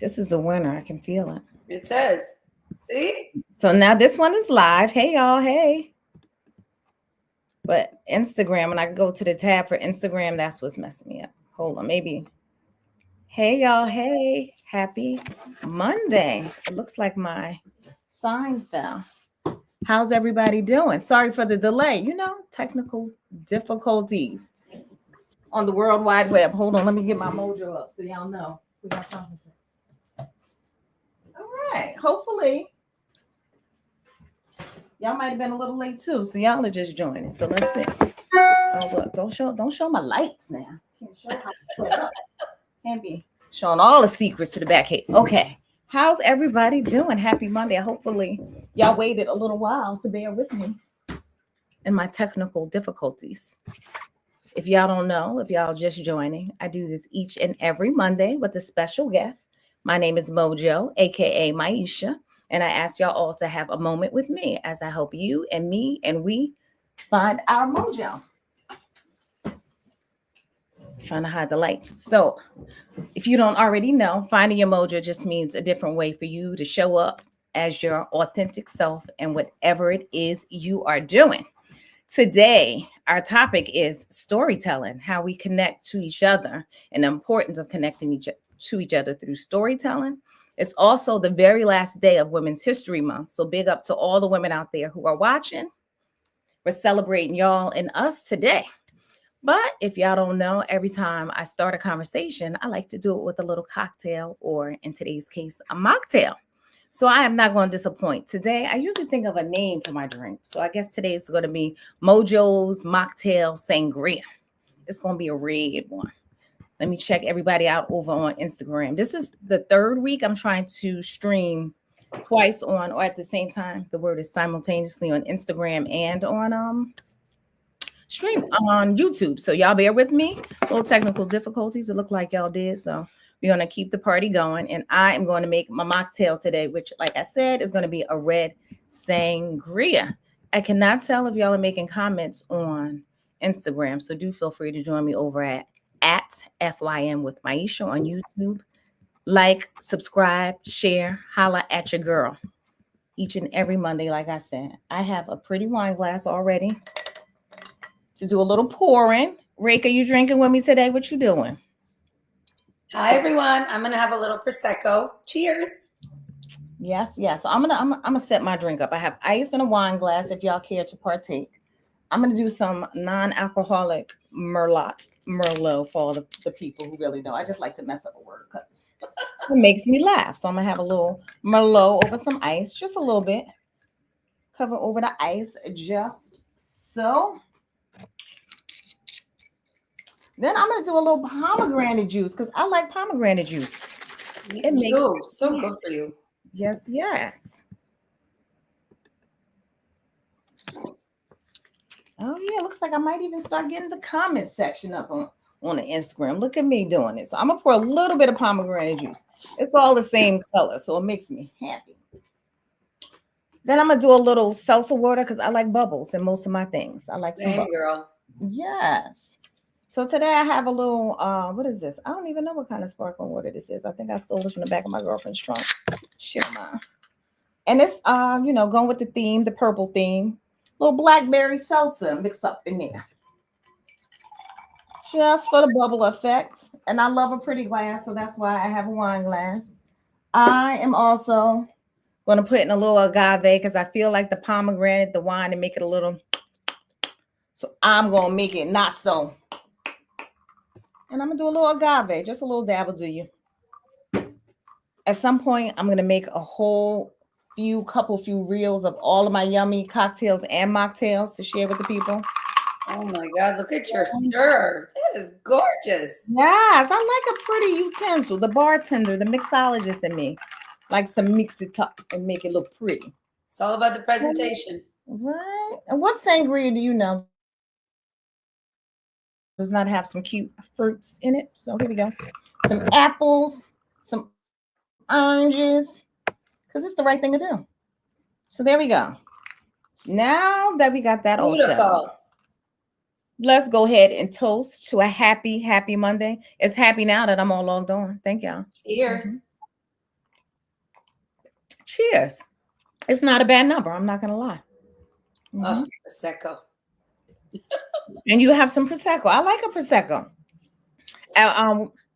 This is the winner. I can feel it. It says. See? So now this one is live. Hey, y'all. Hey. But Instagram, when I go to the tab for Instagram, that's what's messing me up. Hold on. Maybe. Hey, y'all. Hey. Happy Monday. It looks like my sign fell. How's everybody doing? Sorry for the delay. Technical difficulties on the World Wide Web. Hold on. Let me get my mojo up so y'all know we got something. All right. Hopefully. Y'all might have been a little late too, so y'all are just joining. So let's see. Oh look, don't show my lights now. Can't show my can't be showing all the secrets to the back. Hey, okay. How's everybody doing? Happy Monday. Hopefully y'all waited a little while to bear with me in my technical difficulties. If y'all don't know, if y'all just joining, I do this each and every Monday with a special guest. My name is Mojo, aka Maisha, and I ask y'all all to have a moment with me as I help you and me and we find our mojo. Trying to hide the lights. So, if you don't already know, finding your mojo just means a different way for you to show up as your authentic self and whatever it is you are doing. Today, our topic is storytelling, how we connect to each other, and the importance of connecting to each other through storytelling. It's also the very last day of Women's History Month. So big up to all the women out there who are watching. We're celebrating y'all and us today. But if y'all don't know, every time I start a conversation, I like to do it with a little cocktail, or in today's case, a mocktail. So I am not going to disappoint. Today, I usually think of a name for my drink. So I guess today is going to be Mojo's Mocktail Sangria. It's going to be a red one. Let me check everybody out over on Instagram. This is the third week I'm trying to stream twice on, or at the same time. The word is simultaneously on Instagram and on stream on YouTube. So y'all bear with me. Little technical difficulties. It looked like y'all did. So we're going to keep the party going. And I am going to make my mocktail today, which, like I said, is going to be a red sangria. I cannot tell if y'all are making comments on Instagram. So do feel free to join me over at FYM with Maisha on YouTube. Like, subscribe, share, holla at your girl. Each and every Monday, like I said. I have a pretty wine glass already to do a little pouring. Rake, are you drinking with me today? What you doing? Hi, everyone. I'm going to have a little Prosecco. Cheers. Yes. So I'm gonna set my drink up. I have ice in a wine glass if y'all care to partake. I'm gonna do some non-alcoholic Merlot for all the people who really know. I just like to mess up a word because it makes me laugh. So I'm gonna have a little Merlot over some ice, just a little bit. Cover over the ice, just so. Then I'm gonna do a little pomegranate juice because I like pomegranate juice. It makes so good for you. Yes. Oh yeah, looks like I might even start getting the comment section up on the Instagram. Look at me doing it. So I'm gonna pour a little bit of pomegranate juice. It's all the same color, so it makes me happy. Then I'm gonna do a little salsa water because I like bubbles in most of my things. I like some bubbles. Girl. Yes. So today I have a little what is this? I don't even know what kind of sparkling water this is. I think I stole this from the back of my girlfriend's trunk. Shit mine. And it's going with the theme, the purple theme. Little blackberry salsa mix up in there. Just for the bubble effect. And I love a pretty glass, so that's why I have a wine glass. I am also going to put in a little agave because I feel like the pomegranate, the wine, and make it a little. So I'm going to make it not so. And I'm going to do a little agave, just a little dab will do you. At some point, I'm going to make a whole few reels of all of my yummy cocktails and mocktails to share with the people. Oh my God, look at your stir. That is gorgeous. Yes, I like a pretty utensil. The bartender, the mixologist in me likes to mix it up and make it look pretty. It's all about the presentation. Right. And what sangria do you know does not have some cute fruits in it? So here we go. Some apples, some oranges, because it's the right thing to do. So there we go. Now that we got that all set up, let's go ahead and toast to a happy Monday. It's happy now that I'm all logged on. Thank y'all. Cheers. Cheers. It's not a bad number. I'm not going to lie. Oh, Mhm. Prosecco. And you have some Prosecco. I like a Prosecco.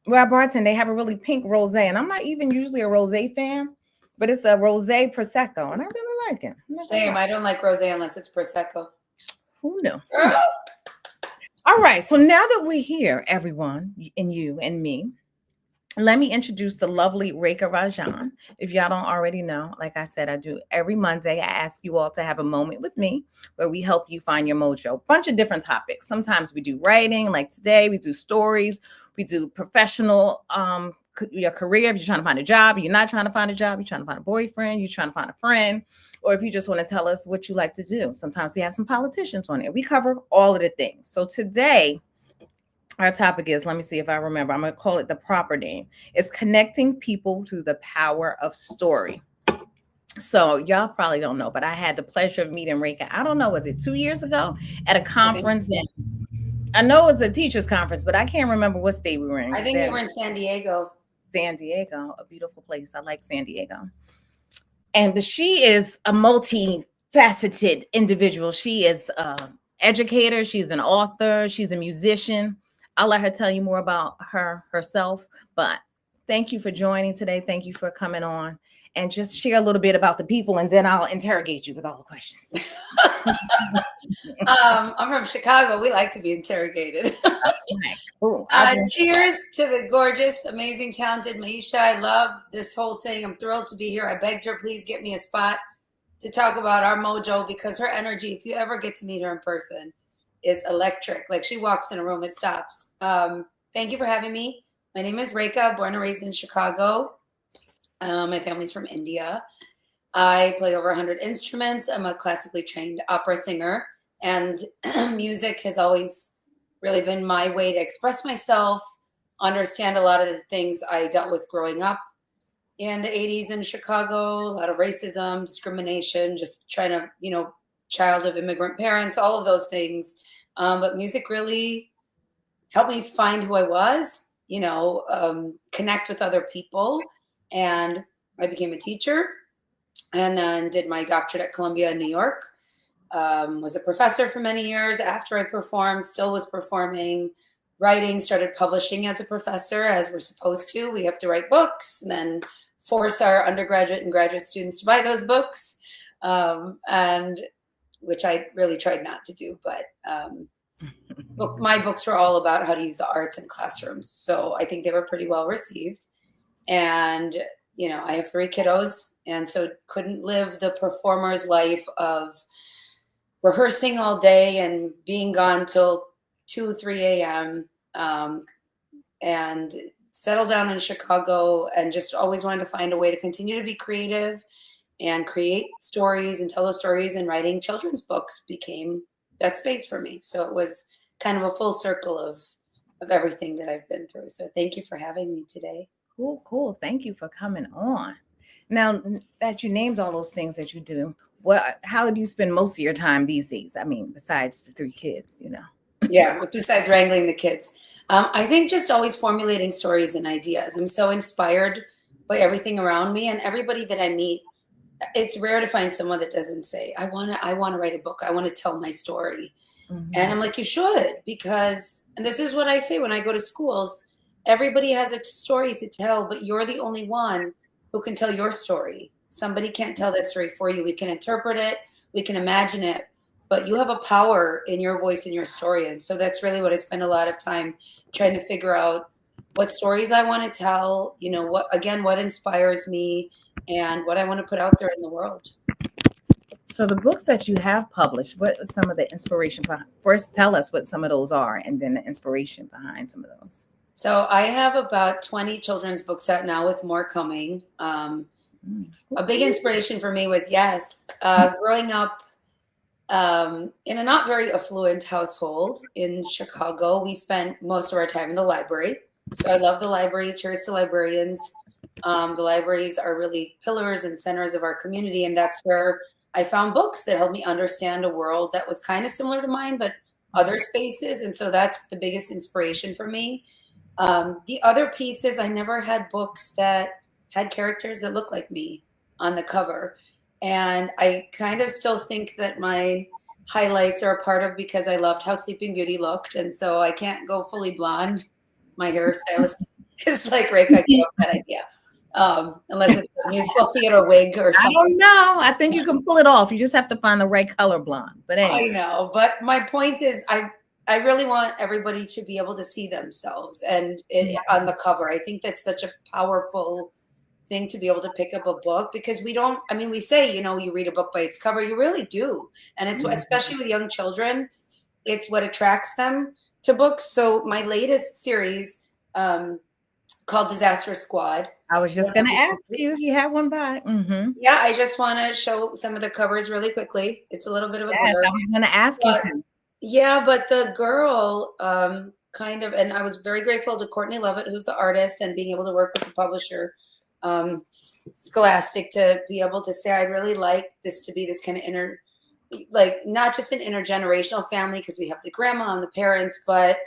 Where I bartend, they have a really pink rosé. And I'm not even usually a rosé fan, but it's a rosé Prosecco. And I really like it. I'm not gonna Same. lie. I don't like rosé unless it's Prosecco. Who knew? Girl. All right. So now that we're here, everyone, and you and me, let me introduce the lovely Reka Rajan. If y'all don't already know, like I said, I do every Monday. I ask you all to have a moment with me where we help you find your mojo. Bunch of different topics. Sometimes we do writing, like today, we do stories, we do professional your career. If you're trying to find a job, you're not trying to find a job, you're trying to find a boyfriend, you're trying to find a friend, or if you just want to tell us what you like to do. Sometimes we have some politicians on it. We cover all of the things. So today, our topic is, let me see if I remember, I'm going to call it the proper name. It's connecting people through the power of story. So y'all probably don't know, but I had the pleasure of meeting Reka. I don't know, was it 2 years ago at a conference? So. I know it was a teachers conference, but I can't remember what state we were in. I think we were in San Diego. San Diego, a beautiful place. I like San Diego. But she is a multifaceted individual. She is an educator. She's an author. She's a musician. I'll let her tell you more about herself. But thank you for joining today. Thank you for coming on. And just share a little bit about the people, and then I'll interrogate you with all the questions. I'm from Chicago. We like to be interrogated. Cool. Cheers to the gorgeous, amazing, talented Maisha. I love this whole thing. I'm thrilled to be here. I begged her, please get me a spot to talk about our mojo, because her energy, if you ever get to meet her in person, is electric. Like, she walks in a room, it stops. Thank you for having me. My name is Reka, born and raised in Chicago. My family's from India. I play over 100 instruments. I'm a classically trained opera singer, and music has always really been my way to express myself, understand a lot of the things I dealt with growing up in the 80s in Chicago, a lot of racism, discrimination, just trying to, child of immigrant parents, all of those things. But music really helped me find who I was, connect with other people. And I became a teacher, and then did my doctorate at Columbia in New York. Was a professor for many years. After I performed, still was performing, writing, started publishing as a professor, as we're supposed to. We have to write books and then force our undergraduate and graduate students to buy those books, and which I really tried not to do. But my books were all about how to use the arts in classrooms. So I think they were pretty well received. And I have 3 kiddos, and so couldn't live the performer's life of rehearsing all day and being gone till 2, 3 a.m. And settled down in Chicago, and just always wanted to find a way to continue to be creative and create stories and tell those stories, and writing children's books became that space for me. So it was kind of a full circle of everything that I've been through. So thank you for having me today. Cool. Thank you for coming on. Now that you named all those things that you do, how do you spend most of your time these days? I mean, besides the 3 kids, Yeah, besides wrangling the kids. I think just always formulating stories and ideas. I'm so inspired by everything around me, and everybody that I meet. It's rare to find someone that doesn't say, I want to write a book. I want to tell my story. Mm-hmm. And I'm like, you should, because, and this is what I say when I go to schools, everybody has a story to tell, but you're the only one who can tell your story. Somebody can't tell that story for you. We can interpret it, we can imagine it, but you have a power in your voice and your story. And so that's really what I spend a lot of time trying to figure out, what stories I want to tell, what inspires me, and what I want to put out there in the world. So the books that you have published, what is some of the inspiration behind? First, tell us what some of those are, and then the inspiration behind some of those. So I have about 20 children's books out now, with more coming. A big inspiration for me was, growing up in a not very affluent household in Chicago. We spent most of our time in the library. So I love the library. Cheers to librarians. The libraries are really pillars and centers of our community. And that's where I found books that helped me understand a world that was kind of similar to mine, but other spaces. And so that's the biggest inspiration for me. The other piece is, I never had books that had characters that look like me. on the cover. And I kind of still think that my highlights are a part of because I loved how Sleeping Beauty looked. And so I can't go fully blonde. My hairstylist is like, Rick, I gave up that idea. Unless it's a musical theater wig or I something. don't know. I think you can pull it off. You just have to find the right color blonde. But I anyway. know. But my point is, I really want everybody to be able to see themselves and on the cover. I think that's such a powerful thing to be able to pick up a book because we don't, I mean, we say, you read a book by its cover, you really do. And it's especially with young children, it's what attracts them to books. So my latest series called Disaster Squad. I was just going to ask you if you had one by. Mm-hmm. Yeah, I just want to show some of the covers really quickly. It's a little bit of a Yes, blur. I was going to ask you to. Yeah, but the girl kind of, and I was very grateful to Courtney Lovett, who's the artist, and being able to work with the publisher, Scholastic, to be able to say, I'd really like this to be this kind of not just an intergenerational family, because we have the grandma and the parents, but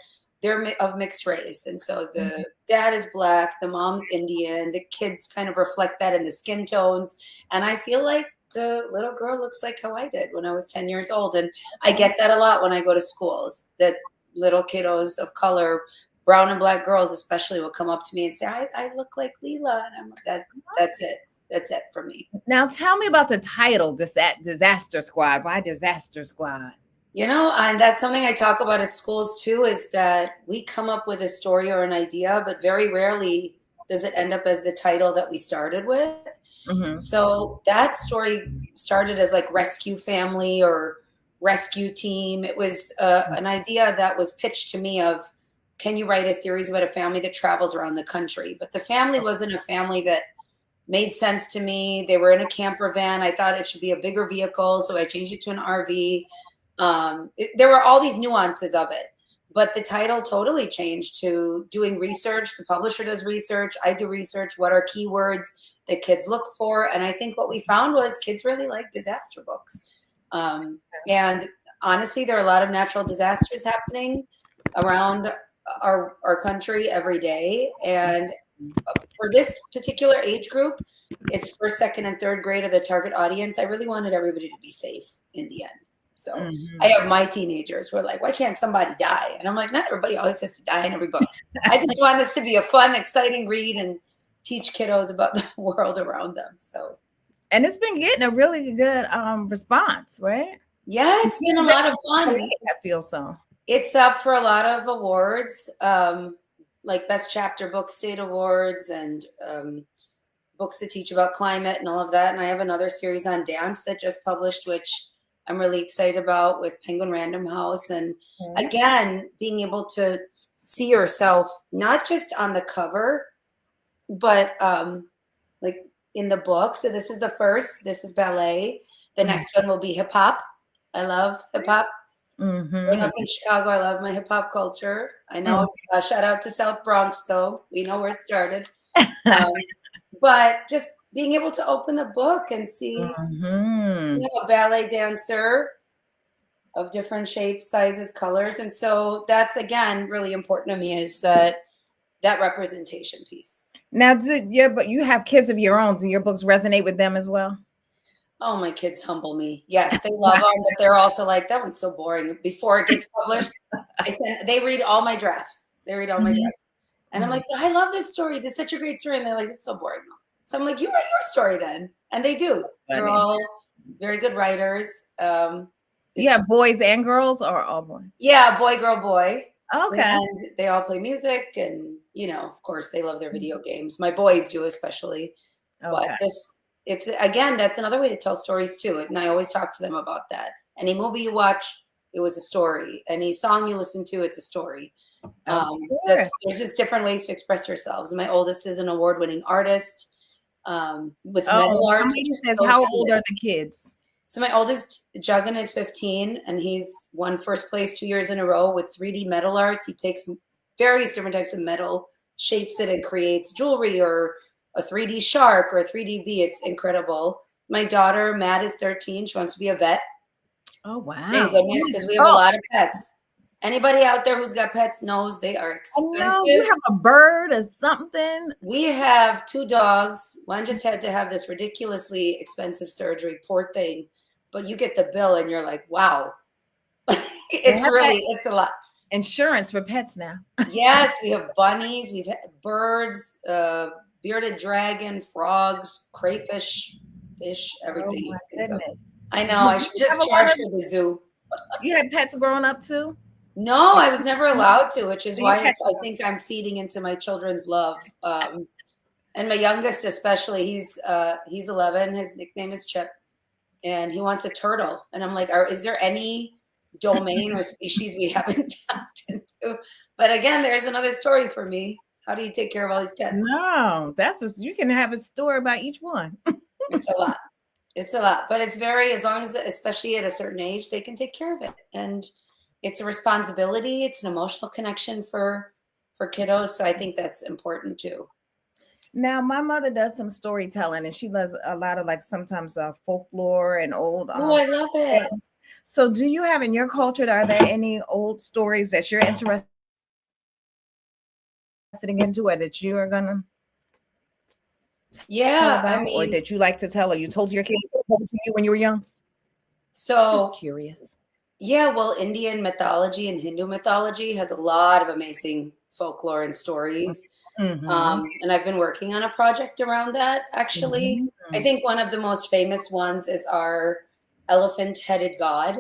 they're of mixed race. And so the dad is Black, the mom's Indian, the kids kind of reflect that in the skin tones. And I feel like the little girl looks like how I did when I was 10 years old. And I get that a lot when I go to schools, that little kiddos of color, brown and Black girls especially, will come up to me and say, I look like Leela. And I'm like, that's it. That's it for me. Now tell me about the title, Disaster Squad. Why Disaster Squad? And that's something I talk about at schools too, is that we come up with a story or an idea, but very rarely does it end up as the title that we started with. Mm-hmm. So that story started as like Rescue Family or Rescue Team. It was an idea that was pitched to me of, can you write a series about a family that travels around the country? But the family wasn't a family that made sense to me. They were in a camper van. I thought it should be a bigger vehicle, so I changed it to an RV. There were all these nuances of it, but the title totally changed to doing research. The publisher does research. I do research. What are keywords that kids look for? And I think what we found was kids really like disaster books. And honestly, there are a lot of natural disasters happening around our country every day. And for this particular age group, it's first, second, and third grade of the target audience. I really wanted everybody to be safe in the end. So I have my teenagers who are like, why can't somebody die? And I'm like, not everybody always has to die in every book. I just want this to be a fun, exciting read and teach kiddos about the world around them. So, and it's been getting a really good response, right? Yeah, it's been a lot of fun. I feel so. It's up for a lot of awards, like Best Chapter Book State Awards and books that teach about climate and all of that. And I have another series on dance that just published, which I'm really excited about, with Penguin Random House. And again, being able to see yourself, not just on the cover, but like in the book. So this is the first, this is ballet. The next one will be hip hop. I love hip hop. Growing up in Chicago, I love my hip hop culture. I know, shout out to South Bronx though. We know where it started. But just being able to open the book and see a ballet dancer of different shapes, sizes, colors. And so that's, again, really important to me, is that representation piece. Now, but you have kids of your own. Do your books resonate with them as well? Oh, my kids humble me. Yes, they love them, but they're also like, that one's so boring. Before it gets published, they read all my drafts. And I'm like, but I love this story. This is such a great story. And they're like, it's so boring. So I'm like, you write your story then. And they do. They're all very good writers. You have boys and girls, or all boys? Yeah, boy, girl, boy. Okay. And they all play music. And, of course, they love their video games. My boys do, especially. Okay. But it's, again, that's another way to tell stories too. And I always talk to them about that. Any movie you watch, it was a story. Any song you listen to, it's a story. There's just different ways to express yourselves. My oldest is an award-winning artist with metal art. How old are the kids? So my oldest, Juggin, is 15, and he's won first place 2 years in a row with 3D metal arts. He takes various different types of metal, shapes it, and creates jewelry or a 3D shark or a 3D bee. It's incredible. My daughter, Matt, is 13. She wants to be a vet. Oh, wow. Thank goodness, because we have a lot of pets. Anybody out there who's got pets knows they are Oh no, you expensive. have a bird or something. We have 2 dogs. One just had to have this ridiculously expensive surgery, poor thing. But you get the bill and you're like, wow. They have that It's a lot. insurance for pets now. Yes, we have bunnies, we've had birds, bearded dragon, frogs, crayfish, fish, Oh everything you my can think of. goodness. I know, Did I you should just ever want charge to? for the zoo. You had pets growing up too? No, I was never allowed to, which is So you why catch I think I'm feeding into my children's love. And my youngest especially, he's 11. His nickname is Chip, and he wants a turtle. And I'm like, is there any domain or species we haven't tapped into? But again, there's another story for me. How do you take care of all these pets? No, you can have a story about each one. It's a lot. It's a lot, but it's very, as long as, especially at a certain age, they can take care of it. And it's a responsibility. It's an emotional connection for kiddos. So I think that's important too. Now, my mother does some storytelling, and she does a lot of like sometimes folklore and old Oh, I love it. tales. So, do you have in your culture? Are there any old stories that you're interested into, or that you are gonna tell Yeah, I about, or mean, that you like to tell, or you told to your kids, or told to you when you were young? so Just curious. yeah, well, Indian mythology and Hindu mythology has a lot of amazing folklore and stories. Mm-hmm. And I've been working on a project around that, actually. I think one of the most famous ones is our elephant-headed god,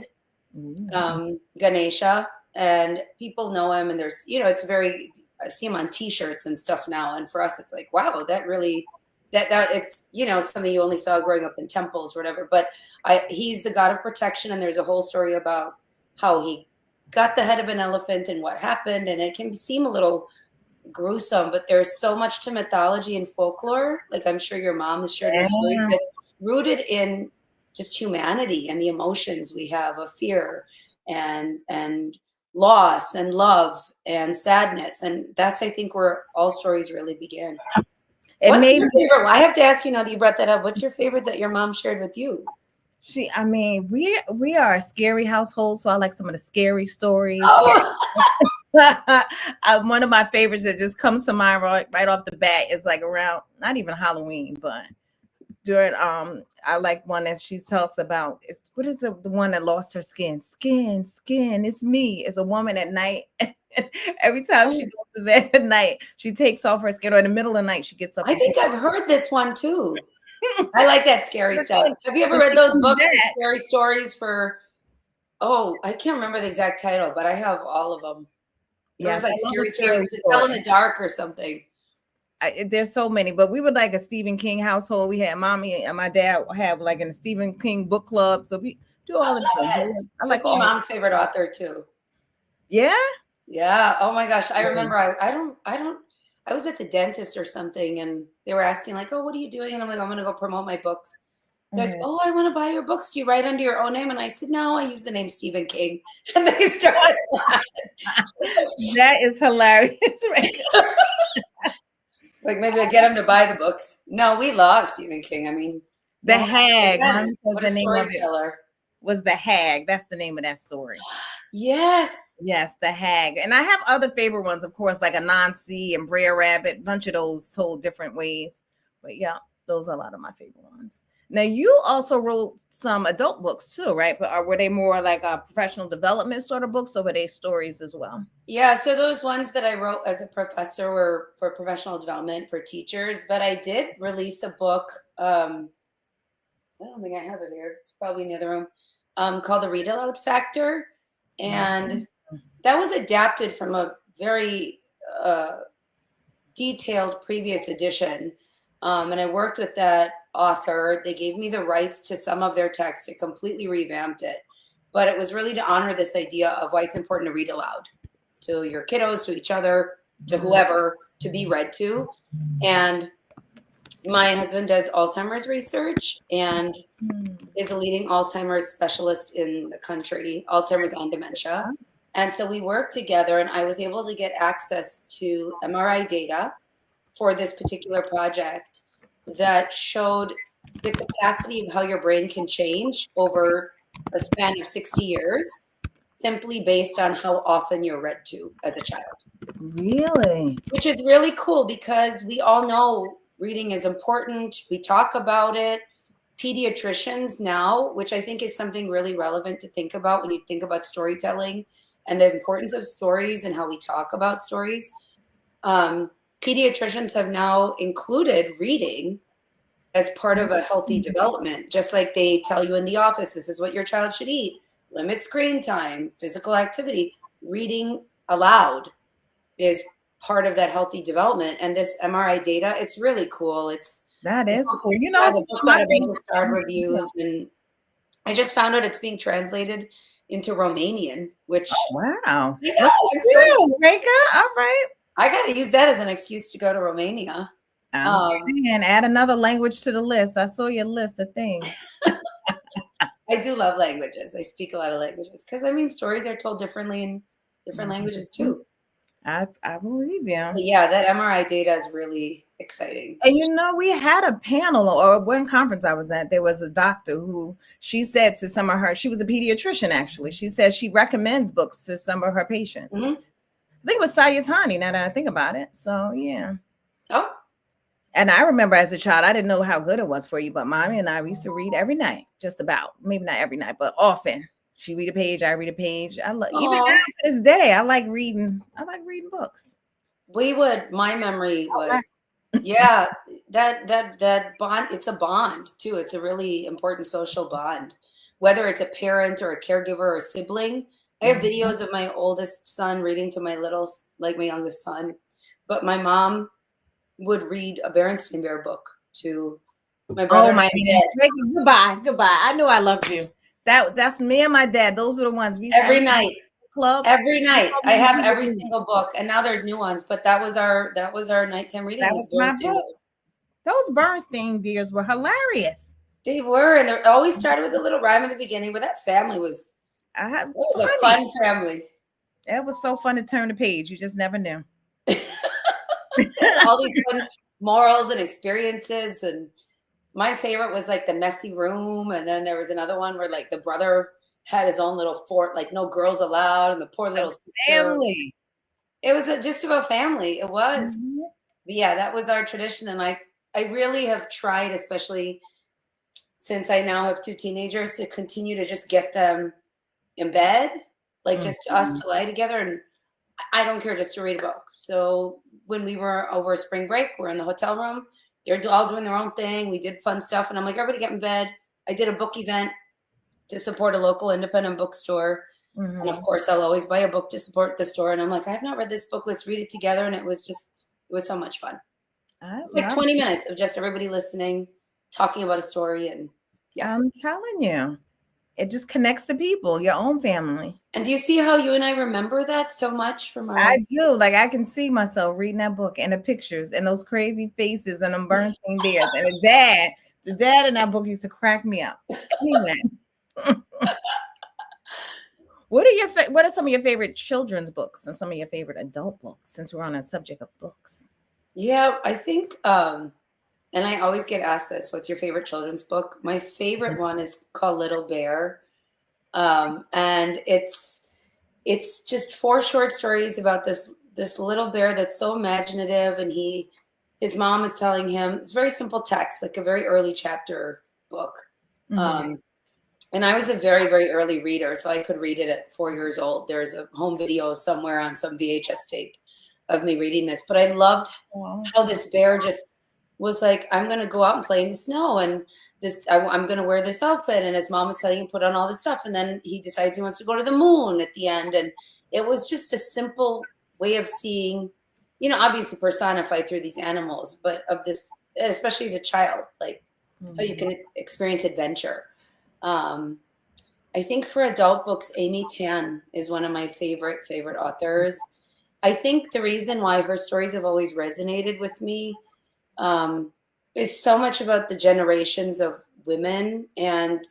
Ganesha. And people know him, and there's, it's very, I see him on T-shirts and stuff now. And for us, it's like, wow, that really, that it's, something you only saw growing up in temples or whatever. But he's the god of protection, and there's a whole story about how he got the head of an elephant and what happened. And it can seem a little gruesome, but there's so much to mythology and folklore. Like, I'm sure your mom has shared her stories, that's rooted in just humanity and the emotions we have of fear and loss and love and sadness. And that's, I think, where all stories really begin. What's your favorite? Well, I have to ask you now that you brought that up. What's your favorite that your mom shared with you? We are a scary household, so I like some of the scary stories. Oh. One of my favorites that just comes to mind right off the bat is like around, not even Halloween, but during I like one that she talks about. What is the one that lost her skin? Skin. It's me. It's a woman at night. Every time she goes to bed at night, she takes off her skin, or in the middle of the night, she gets up. I think I've heard this one too. I like that scary stuff. Have you ever read those books, the scary stories for? Oh, I can't remember the exact title, but I have all of them. There was like scary stories to tell in the dark or something. There's so many, but we were like a Stephen King household. We had mommy and my dad have like in a Stephen King book club, so we do all of them. I like my mom's favorite author too. Yeah. Oh my gosh, I remember. I was at the dentist or something, and they were asking like, "Oh, what are you doing?" And I'm like, "I'm gonna go promote my books." They're like, "Oh, I want to buy your books. Do you write under your own name?" And I said, "No, I use the name Stephen King." And they started laughing. That is hilarious, right? It's like, maybe I get them to buy the books. No, we love Stephen King. I mean, The Hag. What a storyteller. Was The Hag. That's the name of that story. Yes, The Hag. And I have other favorite ones, of course, like Anansi and Brer Rabbit. A bunch of those told different ways. But yeah, those are a lot of my favorite ones. Now, you also wrote some adult books too, right? But were they more like a professional development sort of books, or were they stories as well? Yeah, so those ones that I wrote as a professor were for professional development for teachers. But I did release a book. I don't think I have it here. It's probably in the other room. Called The Read Aloud Factor. And that was adapted from a very detailed previous edition. And I worked with that author. They gave me the rights to some of their text. It completely revamped it. But it was really to honor this idea of why it's important to read aloud to your kiddos, to each other, to whoever, to be read to. And my husband does Alzheimer's research and is a leading Alzheimer's specialist in the country, Alzheimer's and dementia. And so we worked together, and I was able to get access to MRI data for this particular project that showed the capacity of how your brain can change over a span of 60 years. simply based on how often you're read to as a child. Really? Which is really cool because we all know reading is important. We talk about it. Pediatricians now, which I think is something really relevant to think about when you think about storytelling and the importance of stories and how we talk about stories. Pediatricians have now included reading as part of a healthy development, just like they tell you in the office, this is what your child should eat, limit screen time, physical activity. Reading aloud is part of that healthy development. And this MRI data, it's really cool. That is cool. You Yeah, know, the book my got a bunch of favorite. starred reviews, and I just found out it's being translated into Romanian, which Wow. you know, Reka. All right. I got to use that as an excuse to go to Romania. I'm saying, add another language to the list. I saw your list of things. I do love languages. I speak a lot of languages because I mean, stories are told differently in different languages too. I believe you. But yeah, that MRI data is really exciting. And you know, we had a panel or one conference I was at. There was a doctor who she said to some of her, she was a pediatrician actually. She said she recommends books to some of her patients. Mm-hmm. I think it was Sayatani, now that I think about it. So yeah. Oh. And I remember as a child, I didn't know how good it was for you, but mommy and I used to read every night, just about, maybe not every night, but often. She read a page, I read a page. I love even now to this day, I like reading books. My memory was yeah, that bond, it's a bond too. It's a really important social bond. Whether it's a parent or a caregiver or a sibling. I have videos of my oldest son reading to my my youngest son. But my mom would read a Berenstain Bear book to my brother. Oh my God. Goodbye. I knew I loved you. That's me and my dad. Those were the ones we every night. Club. Every night. I have every single book, and now there's new ones, but that was our nighttime reading. That was my book. Those Bernstein Bears were hilarious. They were, and they always started with a little rhyme in the beginning, but that family was it was a fun family. It was so fun to turn the page. You just never knew. All these fun morals and experiences, and my favorite was like the messy room, and then there was another one where like the brother had his own little fort, like no girls allowed, and the poor little sister. Family. It was just about family. It was. Mm-hmm. But yeah, that was our tradition, and I really have tried, especially since I now have 2 teenagers, to continue to just get them in bed, like just us to lie together, and I don't care, just to read a book. So when we were over spring break, we're in the hotel room. They're all doing their own thing. We did fun stuff, and I'm like, everybody get in bed. I did a book event to support a local independent bookstore. Mm-hmm. And of course, I'll always buy a book to support the store. And I'm like, I have not read this book. Let's read it together. And it was so much fun. It's like 20 minutes of just everybody listening, talking about a story. And yeah, I'm telling you, it just connects the people, your own family. And do you see how you and I remember that so much from our... I do. Like, I can see myself reading that book and the pictures and those crazy faces and them Bernstein Bears. And the dad in that book used to crack me up. Anyway. What are some of your favorite children's books and some of your favorite adult books, since we're on a subject of books? Yeah, I think and I always get asked this, what's your favorite children's book? My favorite one is called Little Bear. And it's just 4 short stories about this little bear that's so imaginative, and his mom is telling him, it's very simple text, like a very early chapter book. Mm-hmm. And I was a very, very early reader, so I could read it at 4 years old. There's a home video somewhere on some VHS tape of me reading this. But I loved how this bear just was like, I'm going to go out and play in the snow, and I'm going to wear this outfit. And his mom was telling him to put on all this stuff. And then he decides he wants to go to the moon at the end. And it was just a simple way of seeing, obviously personified through these animals, but of this, especially as a child, like how you can experience adventure. I think for adult books, Amy Tan is one of my favorite authors. I think the reason why her stories have always resonated with me is so much about the generations of women. And,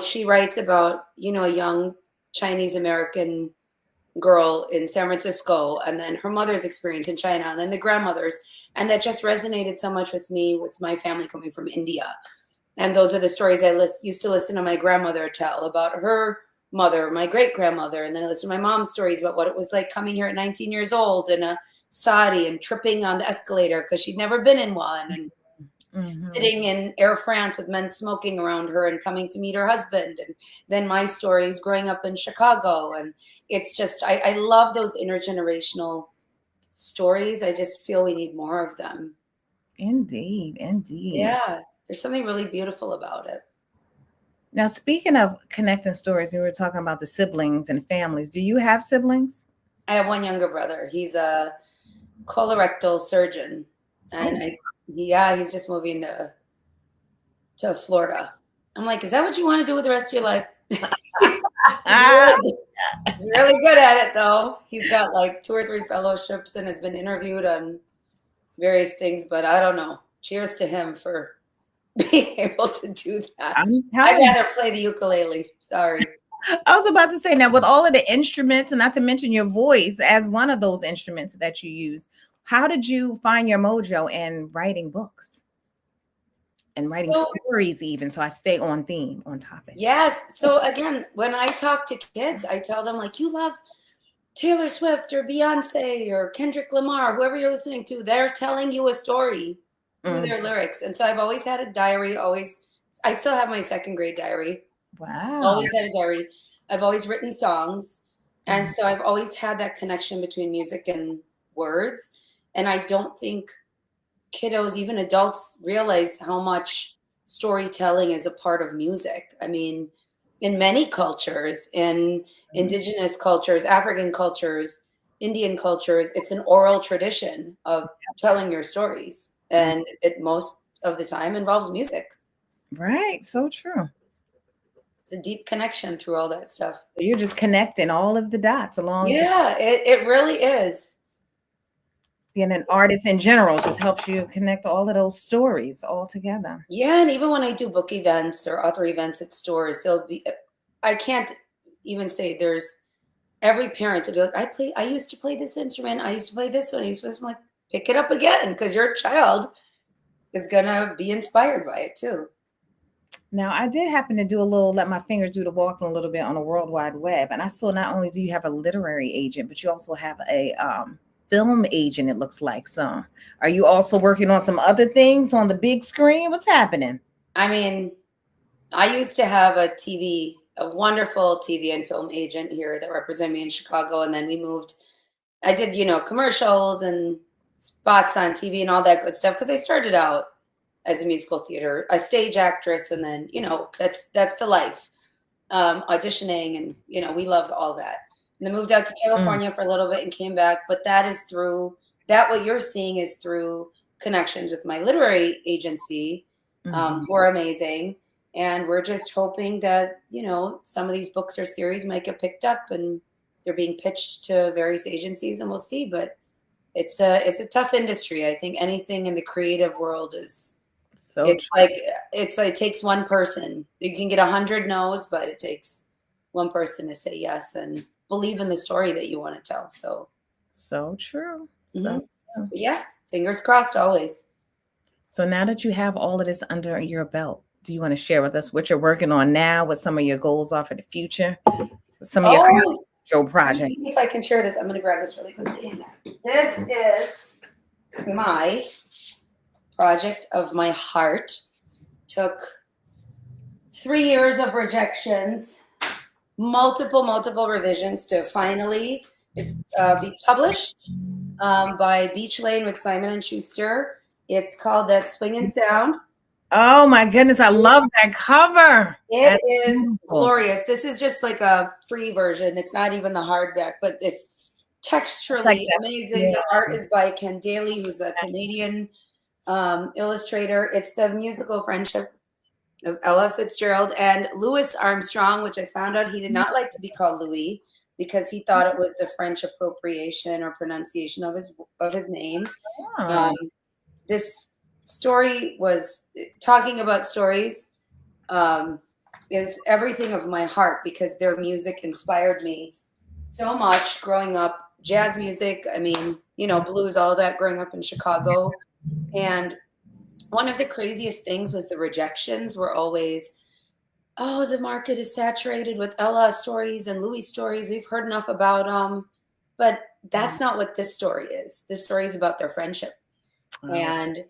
she writes about, a young Chinese American girl in San Francisco, and then her mother's experience in China, and then the grandmother's. And that just resonated so much with me, with my family coming from India. And those are the stories I used to listen to my grandmother tell about her mother, my great grandmother, and then I listened to my mom's stories about what it was like coming here at 19 years old in a sari and tripping on the escalator because she'd never been in one, and sitting in Air France with men smoking around her and coming to meet her husband. And then my stories growing up in Chicago. And it's just, I love those intergenerational stories. I just feel we need more of them. Indeed. Yeah, there's something really beautiful about it. Now, speaking of connecting stories, we were talking about the siblings and families. Do you have siblings? I have one younger brother. He's a colorectal surgeon. And he's just moving to Florida. I'm like, is that what you want to do with the rest of your life? He's really good at it, though. He's got like 2 or 3 fellowships and has been interviewed on various things, but I don't know. Cheers to him for being able to do that. I'd rather play the ukulele. Sorry. I was about to say, now with all of the instruments, and not to mention your voice as one of those instruments that you use, how did you find your mojo in writing books and writing stories even? So I stay on theme, on topic. Yes. So again, when I talk to kids, I tell them like, you love Taylor Swift or Beyonce or Kendrick Lamar, whoever you're listening to, they're telling you a story through their lyrics. And so I've always had a diary, I still have my 2nd grade diary. Wow. Always had a diary. I've always written songs. And so I've always had that connection between music and words. And I don't think kiddos, even adults, realize how much storytelling is a part of music. I mean, in many cultures, in indigenous cultures, African cultures, Indian cultures, it's an oral tradition of telling your stories. And it most of the time involves music. Right. So true. It's a deep connection through all that stuff. You're just connecting all of the dots along. Yeah, it really is. Being an artist in general just helps you connect all of those stories all together. Yeah, and even when I do book events or author events at stores, I can't even say there's every parent to be like, I used to play this instrument, I used to play this one, I'm like, pick it up again, because your child is gonna be inspired by it too. Now, I did happen to let my fingers do the walking a little bit on the World Wide Web, and I saw not only do you have a literary agent, but you also have a film agent, it looks like. So are you also working on some other things on the big screen? What's happening? I mean, I used to have a wonderful TV and film agent here that represented me in Chicago. And then we moved. I did, commercials and spots on TV and all that good stuff. Cause I started out as a musical theater, a stage actress. And then, that's the life, auditioning. And, we loved all that. And then moved out to California for a little bit and came back. But that is what you're seeing is through connections with my literary agency, who are amazing. And we're just hoping that, some of these books or series might get picked up and they're being pitched to various agencies, and we'll see. But it's a tough industry. I think anything in the creative world is it takes one person. You can get 100 no's, but it takes one person to say yes and believe in the story that you want to tell. So true. Yeah, fingers crossed always. So now that you have all of this under your belt, do you want to share with us what you're working on now, what some of your goals are for the future, some of your show projects? See if I can share this. I'm going to grab this really quickly. This is my project of my heart. Took 3 years of rejections, multiple revisions to finally be published by Beach Lane with Simon & Schuster. It's called That Swing and Sound. Oh my goodness, I love that cover. It is glorious. This is just like a free version. It's not even the hardback, but it's texturally amazing. The art is by Ken Daly, who's a Canadian illustrator. It's the musical friendship of Ella Fitzgerald and Louis Armstrong, which I found out he did not like to be called Louis because he thought it was the French appropriation or pronunciation of his name. This story was talking about stories is everything of my heart because their music inspired me so much growing up. Jazz music, I mean, blues, all that growing up in Chicago. And one of the craziest things was the rejections were always Oh, the market is saturated with Ella stories and Louis stories. We've heard enough about but that's not what this story is. This story is about their friendship Oh, and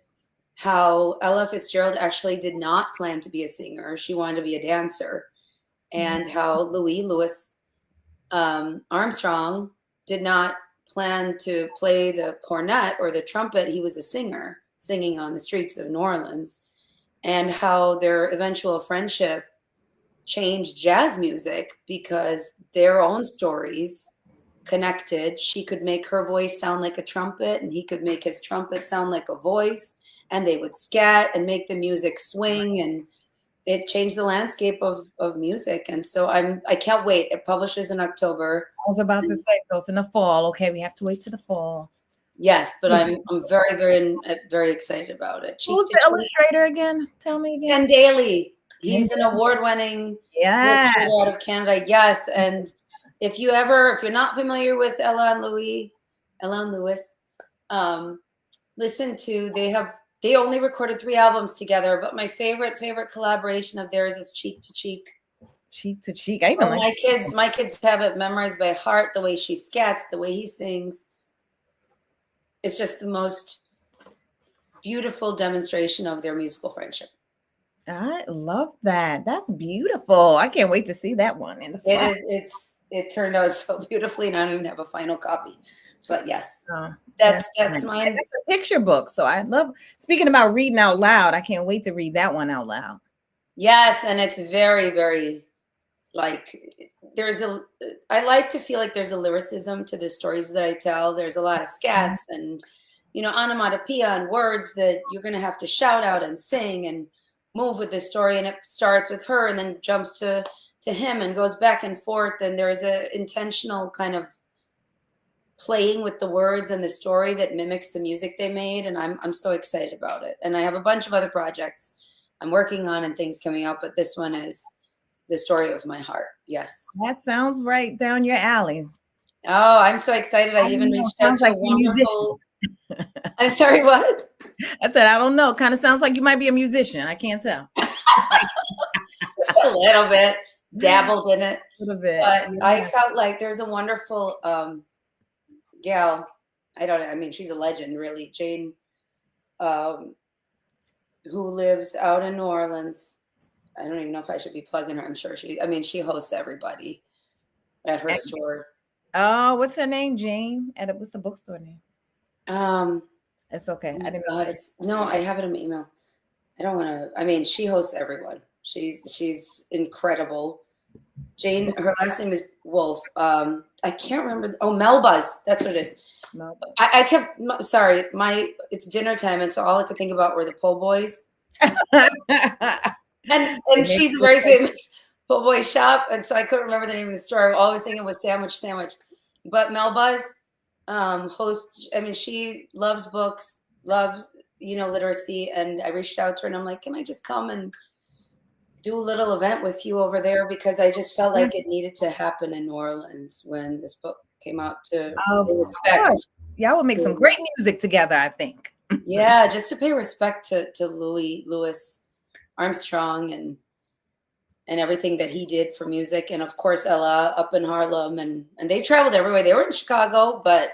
how Ella Fitzgerald actually did not plan to be a singer. She wanted to be a dancer. And how Louis Armstrong did not plan to play the cornet or the trumpet. He was a singer singing on the streets of New Orleans. And how their eventual friendship changed jazz music because their own stories connected. She could make her voice sound like a trumpet, and he could make his trumpet sound like a voice, and they would scat and make the music swing, and it changed the landscape of music. And so I can't wait. It publishes in October. I was about to say, so it's in the fall. Okay, we have to wait to the fall. Yes, but I'm very, very excited about it. Who's the illustrator again? Tell me again. Ken Daly. He's an award-winning illustrator out of Canada. Yes, and if you're not familiar with Ella and Louis, listen to they only recorded 3 albums together, but my favorite collaboration of theirs is Cheek to Cheek. Cheek to Cheek. I even my kids have it memorized by heart. The way she scats, the way he sings. It's just the most beautiful demonstration of their musical friendship. I love that. That's beautiful. I can't wait to see that one in the fall. It turned out so beautifully, and I don't even have a final copy. But yes, that's mine. That's a picture book. So I love, speaking about reading out loud, I can't wait to read that one out loud. Yes, and it's very, very like I like to feel like there's a lyricism to the stories that I tell. There's a lot of scats and, onomatopoeia and words that you're going to have to shout out and sing and move with the story. And it starts with her and then jumps to him and goes back and forth. And there's a intentional kind of playing with the words and the story that mimics the music they made. And I'm so excited about it. And I have a bunch of other projects I'm working on and things coming up, but this one is the story of my heart. Yes. That sounds right down your alley. Oh, I'm so excited. I even reached out to a wonderful. I'm sorry, what? I said, I don't know. Kind of sounds like you might be a musician. I can't tell. Just a little bit. Dabbled in it. A little bit. But yeah. I felt like there's a wonderful gal. She's a legend, really. Jane, who lives out in New Orleans. I don't even know if I should be plugging her. I'm sure she hosts everybody at her store. Oh, what's her name? Jane? What's the bookstore name? It's okay. I didn't know. I have it in my email. I don't want to. She hosts everyone. She's incredible. Jane, her last name is Wolf. I can't remember. Oh, Melbuzz. That's what it is. I kept. Sorry, it's dinner time, and so all I could think about were the po' boys. And she's a very famous po' boy shop, and so I couldn't remember the name of the store. I always think it was Sandwich. But Melbuzz hosts. She loves books, loves literacy, and I reached out to her and I'm like, can I just come and do a little event with you over there, because I just felt like it needed to happen in New Orleans when this book came out. Yeah, we'll make some great music together, I think. Yeah, just to pay respect to Louis Armstrong and everything that he did for music, and of course Ella up in Harlem, and they traveled everywhere. They were in Chicago, but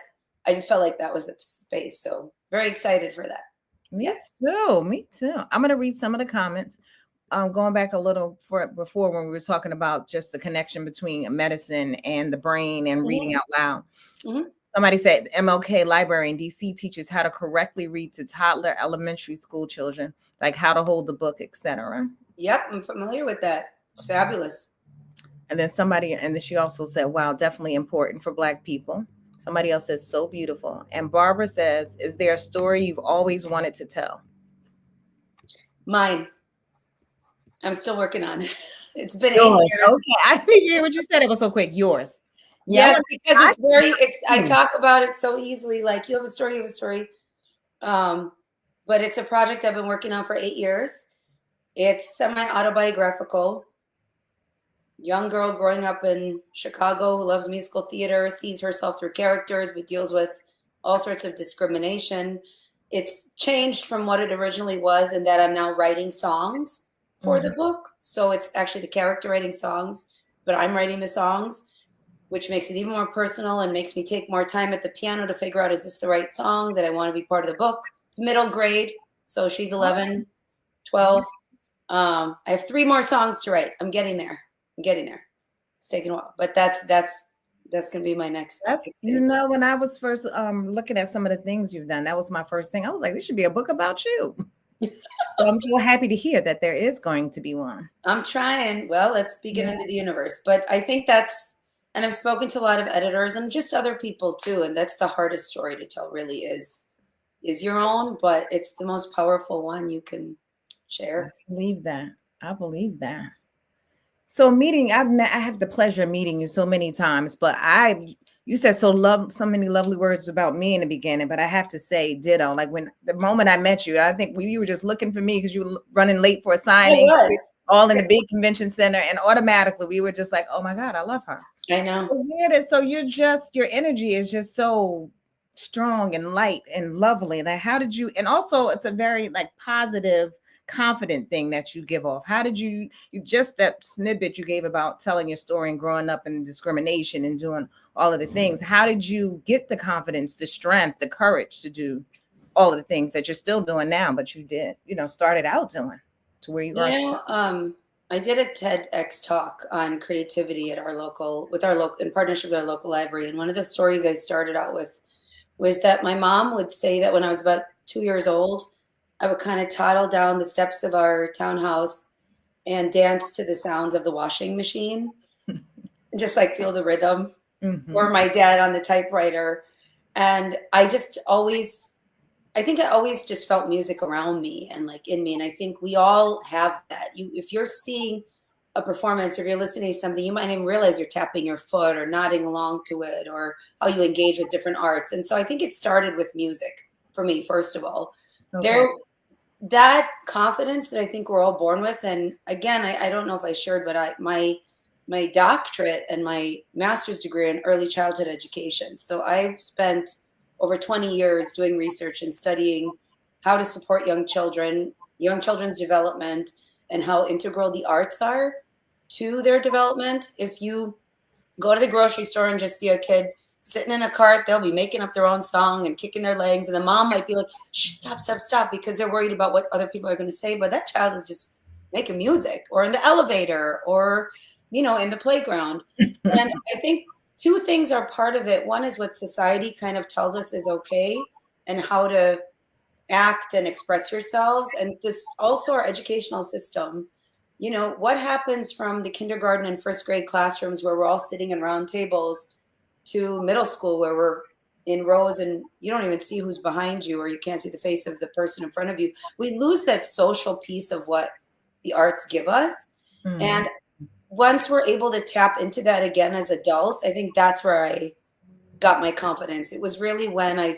I just felt like that was the space. So very excited for that. Me too. I'm gonna read some of the comments. Going back a little before when we were talking about just the connection between medicine and the brain and reading out loud. Mm-hmm. Somebody said MLK Library in DC teaches how to correctly read to toddler elementary school children, like how to hold the book, etc. Yep, I'm familiar with that. It's fabulous. And then she also said, wow, definitely important for Black people. Somebody else says, so beautiful. And Barbara says, is there a story you've always wanted to tell? Mine. I'm still working on it. It's been 8 years. Okay, I didn't hear what you said. It was so quick. Yours. Yes, because I talk about it so easily. Like, you have a story. But it's a project I've been working on for 8 years. It's semi-autobiographical. Young girl growing up in Chicago who loves musical theater, sees herself through characters, but deals with all sorts of discrimination. It's changed from what it originally was, in that I'm now writing songs for the book. So it's actually the character writing songs, but I'm writing the songs, which makes it even more personal and makes me take more time at the piano to figure out, is this the right song that I want to be part of the book? It's middle grade. So she's 11, 12. I have 3 more songs to write. I'm getting there. It's taking a while, but that's going to be my next thing. When I was first looking at some of the things you've done, that was my first thing. I was like, this should be a book about you. So I'm so happy to hear that there is going to be one. I'm trying. Well, let's begin into the universe. But I think and I've spoken to a lot of editors and just other people too. And that's the hardest story to tell, really, is your own, but it's the most powerful one you can share. I believe that. So I have the pleasure of meeting you so many times, but you said so many lovely words about me in the beginning, but I have to say ditto. Like the moment I met you, I think you were just looking for me because you were running late for a signing, all in the big convention center, and automatically we were just like, oh my God, I love her. I know. So your energy is just so strong and light and lovely. Like how did you, and also it's a very positive, confident thing that you give off. How did you just that snippet you gave about telling your story and growing up in discrimination and doing all of the things, how did you get the confidence, the strength, the courage to do all of the things that you're still doing now, but you did, started out doing to where you are? I did a TEDx talk on creativity at in partnership with our local library. And one of the stories I started out with was that my mom would say that when I was about 2 years old, I would kind of toddle down the steps of our townhouse and dance to the sounds of the washing machine, just feel the rhythm, or my dad on the typewriter. And I think I always just felt music around me and in me. And I think we all have that. If you're seeing a performance, or if you're listening to something, you might even realize you're tapping your foot or nodding along to it, or how you engage with different arts. And so I think it started with music for me, first of all. Okay. That confidence that I think we're all born with. And again, I don't know if I shared, but my doctorate and my master's degree in early childhood education. So I've spent over 20 years doing research and studying how to support young children's development, and how integral the arts are to their development. If you go to the grocery store and just see a kid sitting in a cart, they'll be making up their own song and kicking their legs. And the mom might be like, shh, stop, because they're worried about what other people are going to say. But that child is just making music, or in the elevator, or, in the playground. And I think 2 things are part of it. One is what society kind of tells us is okay, and how to act and express yourselves. And this also our educational system. What happens from the kindergarten and first grade classrooms where we're all sitting in round tables, to middle school where we're in rows and you don't even see who's behind you, or you can't see the face of the person in front of you. We lose that social piece of what the arts give us. And once we're able to tap into that again as adults, I think that's where I got my confidence. It was really when I,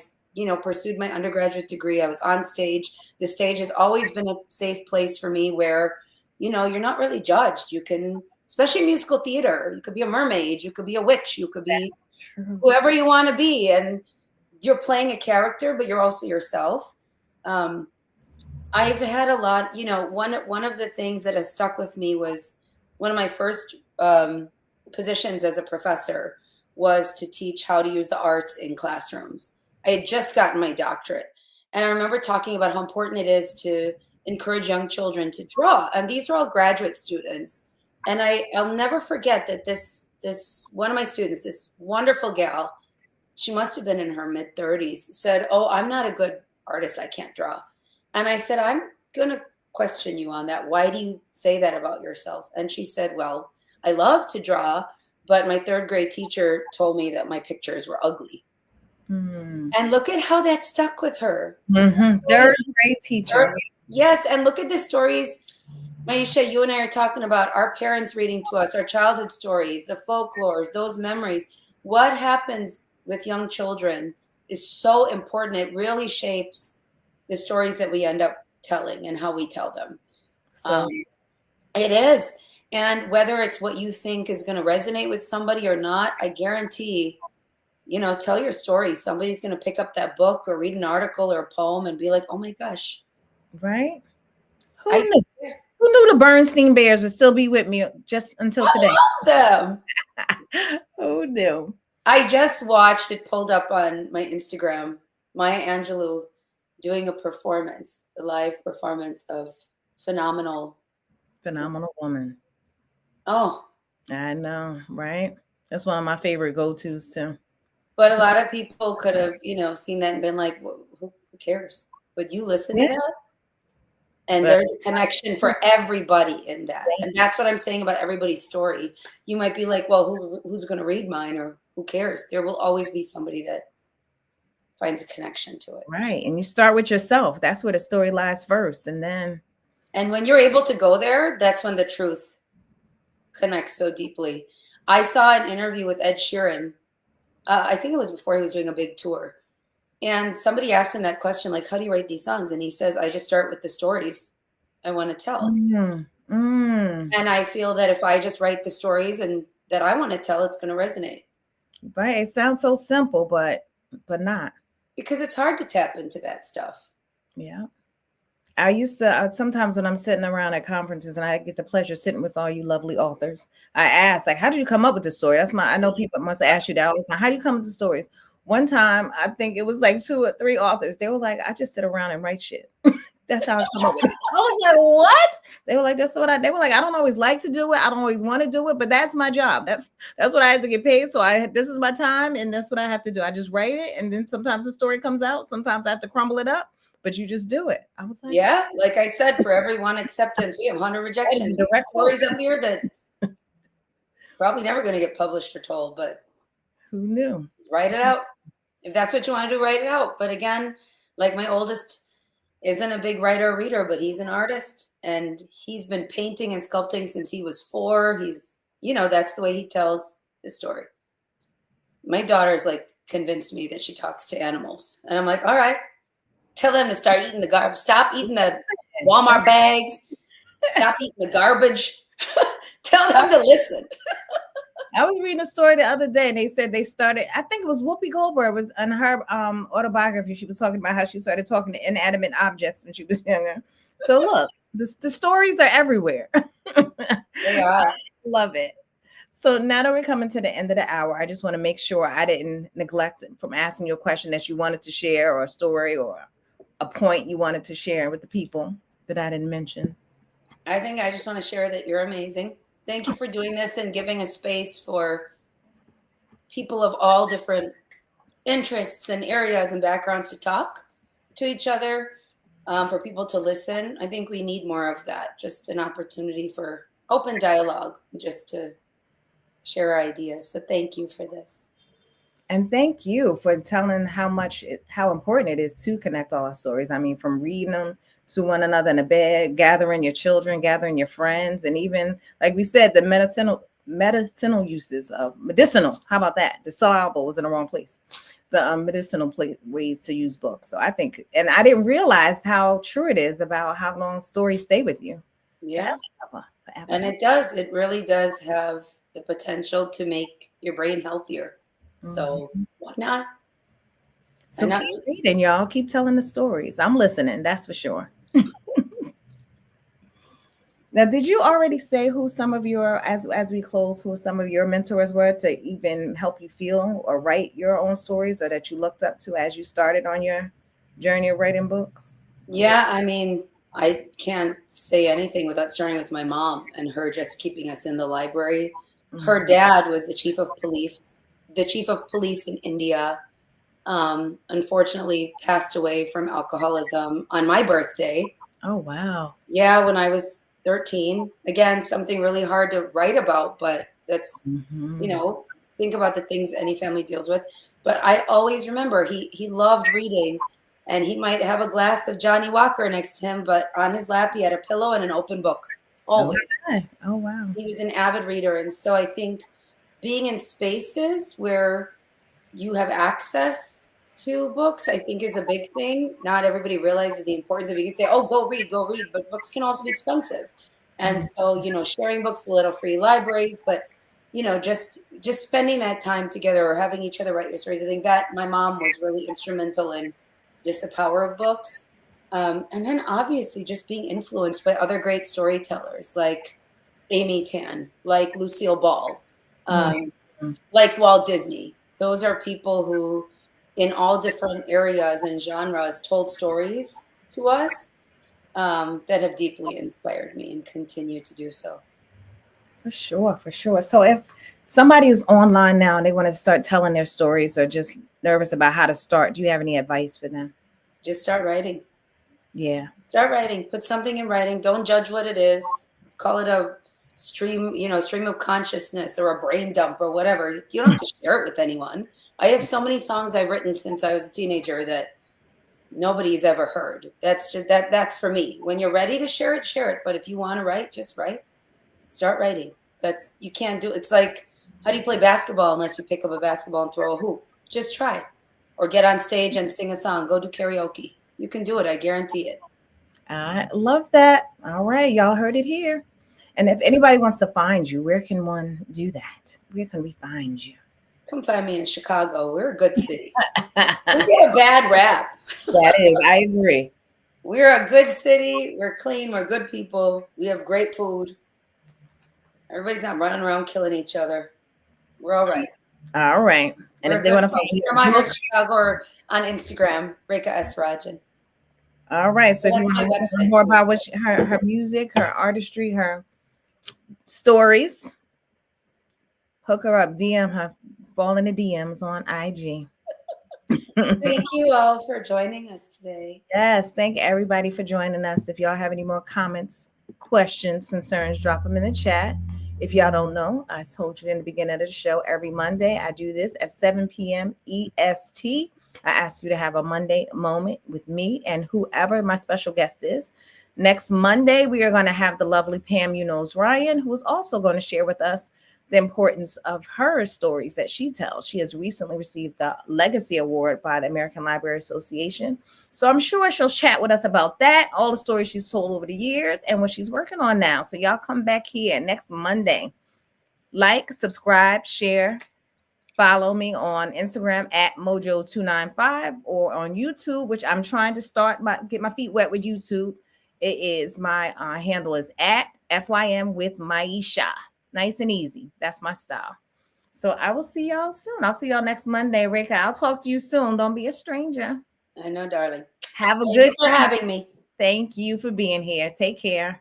pursued my undergraduate degree. I was on stage. The stage has always been a safe place for me where, you're not really judged. You can, especially musical theater, you could be a mermaid, you could be a witch, you could be whoever you want to be. And you're playing a character, but you're also yourself. I've had a lot, one of the things that has stuck with me was one of my first positions as a professor was to teach how to use the arts in classrooms. I had just gotten my doctorate. And I remember talking about how important it is to encourage young children to draw. And these are all graduate students. And I'll never forget that this one of my students, this wonderful gal, she must have been in her mid-30s, said, "Oh, I'm not a good artist. I can't draw." And I said, "I'm going to question you on that. Why do you say that about yourself?" And she said, "Well, I love to draw, but my 3rd grade teacher told me that my pictures were ugly." And look at how that stuck with her. 3rd grade teacher. Yes. And look at the stories, Maisha, you and I are talking about our parents reading to us, our childhood stories, the folklores, those memories. What happens with young children is so important. It really shapes the stories that we end up telling and how we tell them. So it is. And whether it's what you think is going to resonate with somebody or not, I guarantee, tell your story. Somebody's going to pick up that book or read an article or a poem and be like, oh my gosh. Right? Who Who knew the Bernstein Bears would still be with me just until today? I love them. Who knew? I just watched it pulled up on my Instagram. Maya Angelou doing a performance, a live performance of Phenomenal. Phenomenal woman. Oh, I know, right? That's one of my favorite go-tos too. but a lot of people could have, seen that and been like, who cares? But you listen to Yeah, that, and but there's a connection for everybody in that. And that's what I'm saying about everybody's story. You might be like, well, who's going to read mine, or who cares? There will always be somebody that finds a connection to it. right, and you start with yourself. That's where the story lies first, and then And when you're able to go there, that's when the truth connects so deeply. I saw an interview with Ed Sheeran. I think it was before he was doing a big tour. And somebody asked him that question, like, how do you write these songs? And he says, I just start with the stories I want to tell. mm, And I feel that if I just write the stories and that I want to tell, it's going to resonate. right. It sounds so simple, but not. Because it's hard to tap into that stuff. Yeah. I used to sometimes when I'm sitting around at conferences and I get the pleasure sitting with all you lovely authors, I ask, like, how did you come up with this story? I know people must ask you that all the time. How do you come up with the stories? One time, I think it was like 2 or 3 authors. They were like, I just sit around and write shit. That's how I come up with it. I was like, what? They were like, they were like, I don't always like to do it. I don't always want to do it, but that's my job. That's what I have to get paid. So this is my time and that's what I have to do. I just write it. And then sometimes the story comes out. Sometimes I have to crumble it up, but you just do it. I was like, yeah, like I said, for every one acceptance, we have 100 rejections. Direct Stories up here that probably never going to get published or told, but who knew? Write it out. If that's what you want to do, write it out. But again, like my oldest isn't a big writer or reader, but he's an artist and he's been painting and sculpting since he was 4. He's, that's the way he tells his story. My daughter's like convinced me that she talks to animals. And I'm like, all right, tell them to start eating the garbage. Stop eating the Walmart bags. Stop eating the garbage. Tell them to listen. I was reading a story the other day and they said they started, I think it was Whoopi Goldberg was on her autobiography. She was talking about how she started talking to inanimate objects when she was younger. So look, the stories are everywhere. They are. Love it. So now that we're coming to the end of the hour, I just want to make sure I didn't neglect from asking you a question that you wanted to share or a story or a point you wanted to share with the people that I didn't mention. I think I just want to share that you're amazing. Thank you for doing this and giving a space for people of all different interests and areas and backgrounds to talk to each other, for people to listen. I think we need more of that, just an opportunity for open dialogue, just to share our ideas. So thank you for this. And thank you for telling how important it is to connect all our stories. I mean, from reading them to one another in a bed, gathering your children, gathering your friends, and even, like we said, the medicinal uses of medicinal. How about that? The syllable was in the wrong place. The medicinal ways to use books. So I think, and I didn't realize how true it is about how long stories stay with you. Yeah. Forever. And it does. It really does have the potential to make your brain healthier. So why not? So keep reading, y'all. Keep telling the stories. I'm listening. That's for sure. Now, did you already say who some of your, as we close, who some of your mentors were to even help you feel or write your own stories, or that you looked up to as you started on your journey of writing books? Yeah, I mean, I can't say anything without starting with my mom and her just keeping us in the library. Her dad was the chief of police in India. Unfortunately passed away from alcoholism on my birthday. Oh, wow. Yeah, when I was 13. Again, something really hard to write about, but that's, think about the things any family deals with. But I always remember he loved reading, and he might have a glass of Johnny Walker next to him, but on his lap he had a pillow and an open book. Always. Oh, wow. He was an avid reader. And so I think being in spaces where you have access to books, I think, is a big thing. Not everybody realizes the importance of it. You can say, oh, go read, but books can also be expensive. And so, sharing books, the little free libraries, but, just spending that time together or having each other write your stories. I think that my mom was really instrumental in just the power of books. And then obviously just being influenced by other great storytellers like Amy Tan, like Lucille Ball, Mhm. like Walt Disney. Those are people who, in all different areas and genres, told stories to us that have deeply inspired me and continue to do so. For sure, for sure. So if somebody is online now and they want to start telling their stories or just nervous about how to start, do you have any advice for them? Just start writing. Yeah. Start writing. Put something in writing. Don't judge what it is. Call it a stream, stream of consciousness or a brain dump or whatever. You don't have to share it with anyone. I have so many songs I've written since I was a teenager that nobody's ever heard. That's just that's for me. When you're ready to share it, share it. But if you want to write, just write. Start writing. That's you can't do it's like how do you play basketball unless you pick up a basketball and throw a hoop? Just try. Or get on stage and sing a song. Go do karaoke. You can do it, I guarantee it. I love that. All right, y'all heard it here. And if anybody wants to find you, where can one do that? Where can we find you? Come find me in Chicago. We're a good city. We That get a bad rap. is, I agree. We're a good city. We're clean. We're good people. We have great food. Everybody's not running around killing each other. We're all right. All right. And We're if a they good want to find place. your Come on here in books, Chicago or on Instagram, Reka S. Rajan. all right. So if you That's want my to learn website more too. about what her music, her artistry, her stories, hook her up, DM her, fall in the DMs on IG. Thank you all for joining us today. Yes, thank everybody for joining us. If y'all have any more comments, questions, concerns, drop them in the chat. If y'all don't know, I told you in the beginning of the show, every Monday I do this at 7 p.m. EST. I ask you to have a Monday moment with me and whoever my special guest is. Next Monday, we are going to have the lovely Pam Munoz Ryan, who is also going to share with us the importance of her stories that she tells. She has recently received the Legacy Award by the American Library Association. So I'm sure she'll chat with us about that, all the stories she's told over the years, and what she's working on now. So y'all come back here next Monday. Like, subscribe, share, follow me on Instagram at Mojo295 or on YouTube, which I'm trying to get my feet wet with YouTube. It is my handle is at FYM with Maisha. Nice and easy. That's my style. So I will see y'all soon. I'll see y'all next Monday, Rika. I'll talk to you soon. Don't be a stranger. I know, darling. Have a Thank good you for having me. Thank you for being here. Take care.